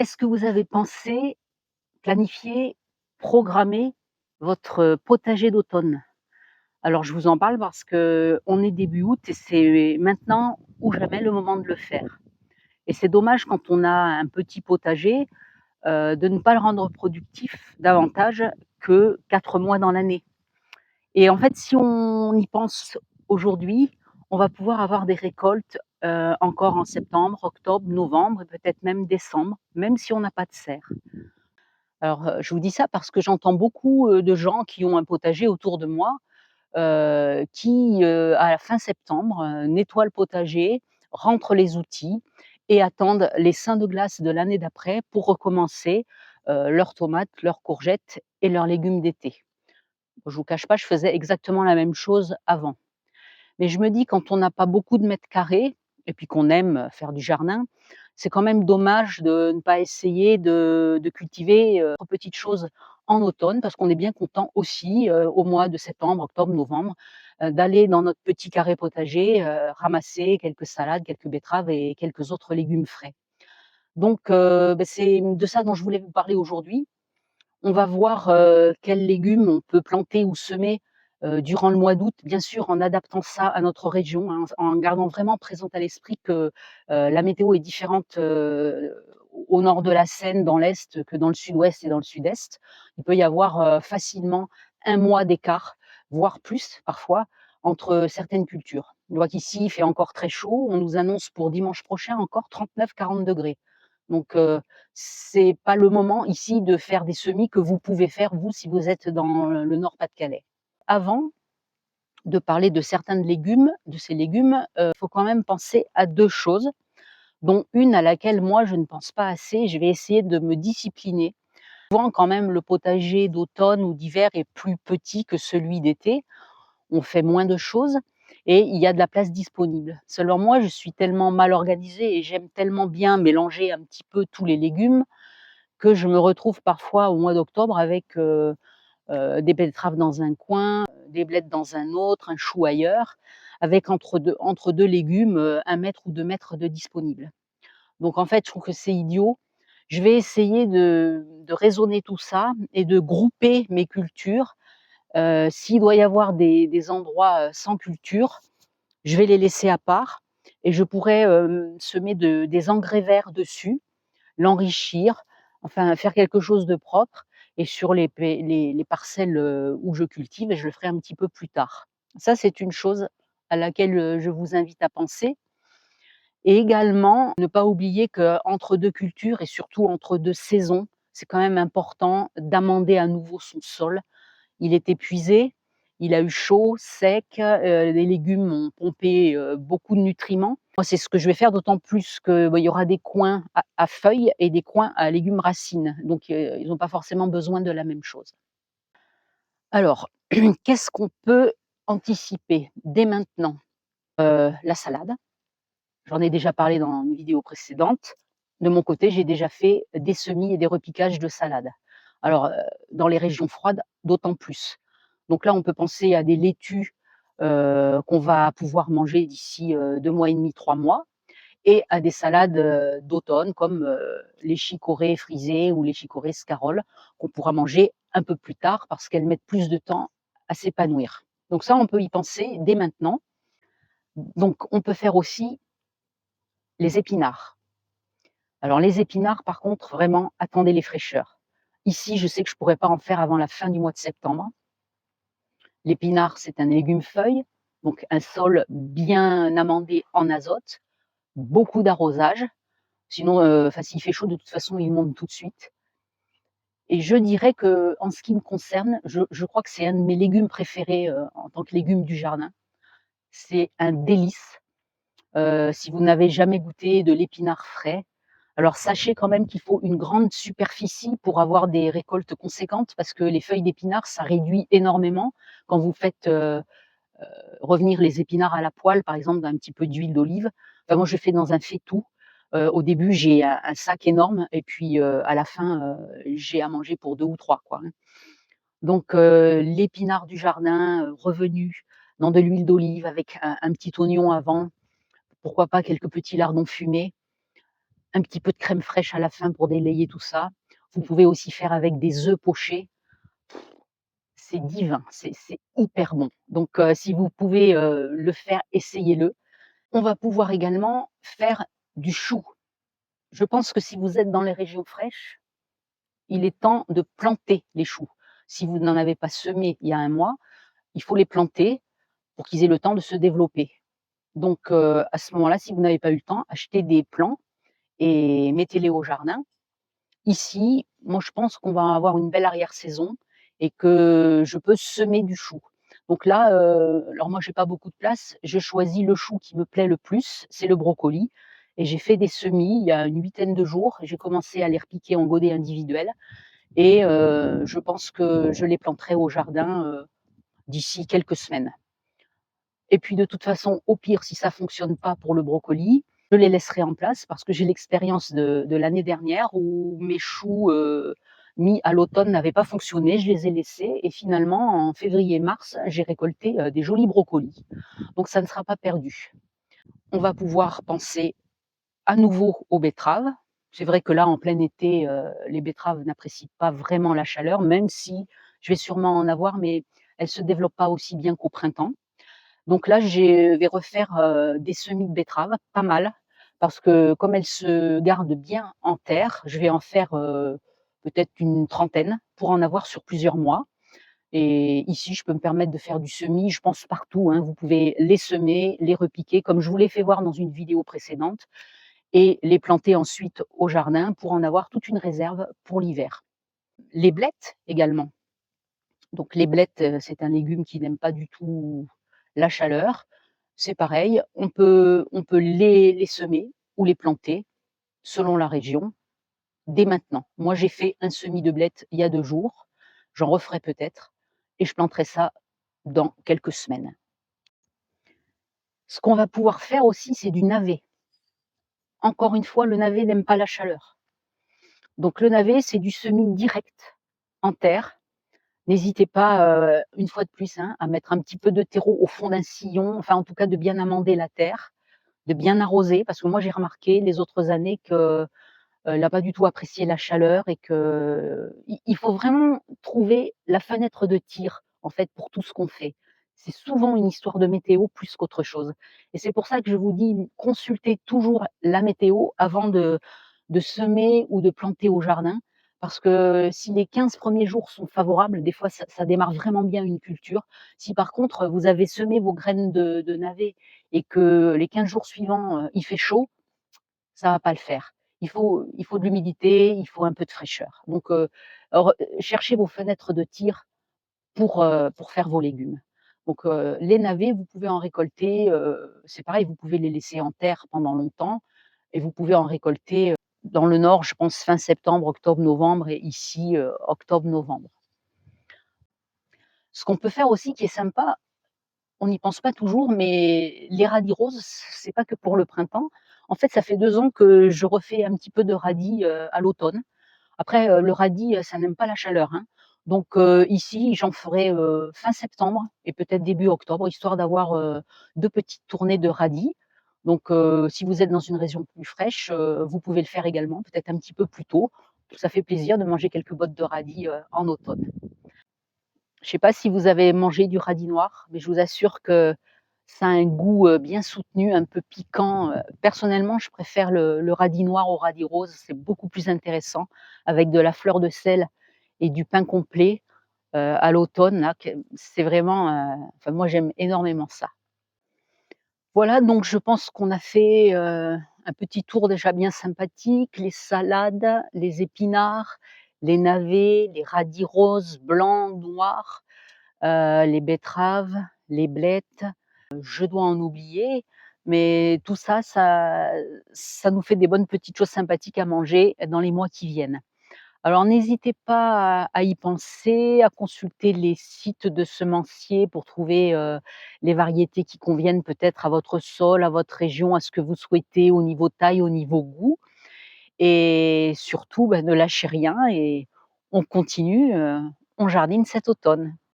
Est-ce que vous avez pensé, planifier, programmer votre potager d'automne? Alors je vous en parle parce qu'on est début août et c'est maintenant ou jamais le moment de le faire. Et c'est dommage quand on a un petit potager, de ne pas le rendre productif davantage que 4 mois dans l'année. Et en fait, si on y pense aujourd'hui, on va pouvoir avoir des récoltes, encore en septembre, octobre, novembre et peut-être même décembre, même si on n'a pas de serre. Alors, je vous dis ça parce que j'entends beaucoup, de gens qui ont un potager autour de moi, qui, à la fin septembre, nettoient le potager, rentrent les outils et attendent les seins de glace de l'année d'après pour recommencer, leurs tomates, leurs courgettes et leurs légumes d'été. Je vous cache pas, je faisais exactement la même chose avant. Mais je me dis quand on n'a pas beaucoup de mètres carrés et puis qu'on aime faire du jardin, c'est quand même dommage de ne pas essayer de cultiver, petites choses en automne parce qu'on est bien content aussi, au mois de septembre, octobre, novembre, d'aller dans notre petit carré potager, ramasser quelques salades, quelques betteraves et quelques autres légumes frais. Donc c'est de ça dont je voulais vous parler aujourd'hui. On va voir, quels légumes on peut planter ou semer, durant le mois d'août, bien sûr en adaptant ça à notre région, hein, en gardant vraiment présent à l'esprit que, la météo est différente, au nord de la Seine, dans l'est, que dans le sud-ouest et dans le sud-est. Il peut y avoir, facilement un mois d'écart, voire plus parfois, entre certaines cultures. Je vois qu'ici, il fait encore très chaud. On nous annonce pour dimanche prochain encore 39-40 degrés. Donc c'est pas le moment ici de faire des semis que vous pouvez faire vous si vous êtes dans le Nord-Pas-de-Calais. Avant de parler de certains de ces légumes, faut quand même penser à 2 choses, dont une à laquelle moi je ne pense pas assez. Je vais essayer de me discipliner. Souvent quand même le potager d'automne ou d'hiver est plus petit que celui d'été. On fait moins de choses et il y a de la place disponible. Seulement moi je suis tellement mal organisée et j'aime tellement bien mélanger un petit peu tous les légumes que je me retrouve parfois au mois d'octobre avec, des betteraves dans un coin, des blettes dans un autre, un chou ailleurs, avec entre deux légumes, 1 mètre ou 2 mètres de disponible. Donc en fait, je trouve que c'est idiot. Je vais essayer de raisonner tout ça et de grouper mes cultures. S'il doit y avoir des endroits, sans culture, je vais les laisser à part et je pourrais, semer des engrais verts dessus, l'enrichir, enfin faire quelque chose de propre et sur les parcelles, où je cultive, je le ferai un petit peu plus tard. Ça, c'est une chose à laquelle, je vous invite à penser et également ne pas oublier qu'entre 2 cultures et surtout entre 2 saisons, c'est quand même important d'amender à nouveau son sol. Il est épuisé, il a eu chaud, sec, les légumes ont pompé, beaucoup de nutriments. Moi, c'est ce que je vais faire, d'autant plus que, bah, il y aura des coins à feuilles et des coins à légumes racines, donc ils n'ont pas forcément besoin de la même chose. Alors, qu'est-ce qu'on peut anticiper dès maintenant? La salade, j'en ai déjà parlé dans une vidéo précédente. De mon côté, j'ai déjà fait des semis et des repiquages de salade. Alors, dans les régions froides, d'autant plus. Donc là, on peut penser à des laitues, qu'on va pouvoir manger d'ici, 2 mois et demi, 3 mois et à des salades, d'automne comme, les chicorées frisées ou les chicorées scaroles qu'on pourra manger un peu plus tard parce qu'elles mettent plus de temps à s'épanouir. Donc ça, on peut y penser dès maintenant. Donc on peut faire aussi les épinards. Alors les épinards, par contre, vraiment, attendez les fraîcheurs. Ici, je sais que je ne pourrais pas en faire avant la fin du mois de septembre. L'épinard, c'est un légume-feuille, donc un sol bien amendé en azote, beaucoup d'arrosage, sinon, enfin, s'il fait chaud, de toute façon, il monte tout de suite. Et je dirais que, en ce qui me concerne, je crois que c'est un de mes légumes préférés, en tant que légume du jardin. C'est un délice. Si vous n'avez jamais goûté de l'épinard frais, alors sachez quand même qu'il faut une grande superficie pour avoir des récoltes conséquentes parce que les feuilles d'épinard, ça réduit énormément quand vous faites, revenir les épinards à la poêle, par exemple, d'un petit peu d'huile d'olive. Enfin, moi, je fais dans un faitout. Au début, j'ai un sac énorme et puis, à la fin, j'ai à manger pour 2 ou 3, quoi, hein. Donc, l'épinard du jardin, revenu dans de l'huile d'olive avec un petit oignon avant, pourquoi pas quelques petits lardons fumés. un petit peu de crème fraîche à la fin pour délayer tout ça. Vous pouvez aussi faire avec des œufs pochés. C'est divin, c'est hyper bon. Donc si vous pouvez, le faire, essayez-le. On va pouvoir également faire du chou. Je pense que si vous êtes dans les régions fraîches, il est temps de planter les choux. Si vous n'en avez pas semé il y a 1 mois, il faut les planter pour qu'ils aient le temps de se développer. Donc à ce moment-là, si vous n'avez pas eu le temps, achetez des plants et mettez-les au jardin. Ici, moi je pense qu'on va avoir une belle arrière-saison et que je peux semer du chou. Donc là, alors moi j'ai pas beaucoup de place, je choisis le chou qui me plaît le plus, c'est le brocoli et j'ai fait des semis il y a une huitaine de jours. J'ai commencé à les repiquer en godets individuels et je pense que je les planterai au jardin, d'ici quelques semaines. Et puis de toute façon, au pire, si ça fonctionne pas pour le brocoli, je les laisserai en place parce que j'ai l'expérience de l'année dernière où mes choux, mis à l'automne n'avaient pas fonctionné. Je les ai laissés et finalement en février-mars, j'ai récolté, des jolis brocolis. Donc ça ne sera pas perdu. On va pouvoir penser à nouveau aux betteraves. C'est vrai que là, en plein été, les betteraves n'apprécient pas vraiment la chaleur, même si je vais sûrement en avoir, mais elles se développent pas aussi bien qu'au printemps. Donc là, je vais refaire, des semis de betteraves, pas mal, parce que comme elles se gardent bien en terre, je vais en faire, peut-être une trentaine pour en avoir sur plusieurs mois et ici, je peux me permettre de faire du semis, je pense partout, hein. Vous pouvez les semer, les repiquer comme je vous l'ai fait voir dans une vidéo précédente et les planter ensuite au jardin pour en avoir toute une réserve pour l'hiver. Les blettes également. Donc les blettes, c'est un légume qui n'aime pas du tout la chaleur. C'est pareil, on peut les semer ou les planter selon la région, dès maintenant. Moi, j'ai fait un semis de blettes il y a 2 jours, j'en referai peut-être et je planterai ça dans quelques semaines. Ce qu'on va pouvoir faire aussi, c'est du navet. Encore une fois, le navet n'aime pas la chaleur. Donc le navet, c'est du semis direct en terre. N'hésitez pas, une fois de plus, hein, à mettre un petit peu de terreau au fond d'un sillon, enfin en tout cas de bien amender la terre, de bien arroser parce que moi j'ai remarqué les autres années que, elle a pas du tout apprécié la chaleur et que il faut vraiment trouver la fenêtre de tir, en fait, pour tout ce qu'on fait. C'est souvent une histoire de météo plus qu'autre chose et c'est pour ça que je vous dis, consultez toujours la météo avant de semer ou de planter au jardin parce que si les 15 premiers jours sont favorables, des fois ça démarre vraiment bien une culture. Si par contre, vous avez semé vos graines de navets et que les 15 jours suivants, il fait chaud, ça va pas le faire. Il faut de l'humidité, il faut un peu de fraîcheur. Donc, cherchez vos fenêtres de tir pour faire vos légumes. Donc, les navets, vous pouvez en récolter, c'est pareil, vous pouvez les laisser en terre pendant longtemps et vous pouvez en récolter, dans le nord, je pense fin septembre, octobre, novembre et ici, octobre-novembre. Ce qu'on peut faire aussi qui est sympa, on n'y pense pas toujours, mais les radis roses, c'est pas que pour le printemps. En fait, ça fait 2 ans que je refais un petit peu de radis, à l'automne. Après, le radis, ça n'aime pas la chaleur, hein. Donc, ici, j'en ferai, fin septembre et peut-être début octobre, histoire d'avoir, 2 petites tournées de radis. Donc, si vous êtes dans une région plus fraîche, vous pouvez le faire également, peut-être un petit peu plus tôt. Ça fait plaisir de manger quelques bottes de radis, en automne. Je ne sais pas si vous avez mangé du radis noir, mais je vous assure que ça a un goût, bien soutenu, un peu piquant, personnellement, je préfère le radis noir au radis rose, c'est beaucoup plus intéressant avec de la fleur de sel et du pain complet, à l'automne là, que c'est vraiment, enfin moi j'aime énormément ça. Voilà, donc je pense qu'on a fait, un petit tour déjà bien sympathique, les salades, les épinards, les navets, les radis roses, blancs, noirs. Les betteraves, les blettes, je dois en oublier, mais tout ça, ça nous fait des bonnes petites choses sympathiques à manger dans les mois qui viennent. Alors n'hésitez pas à y penser, à consulter les sites de semenciers pour trouver, les variétés qui conviennent peut-être à votre sol, à votre région, à ce que vous souhaitez au niveau taille, au niveau goût et surtout, bah, ne lâchez rien et on continue, on jardine cet automne.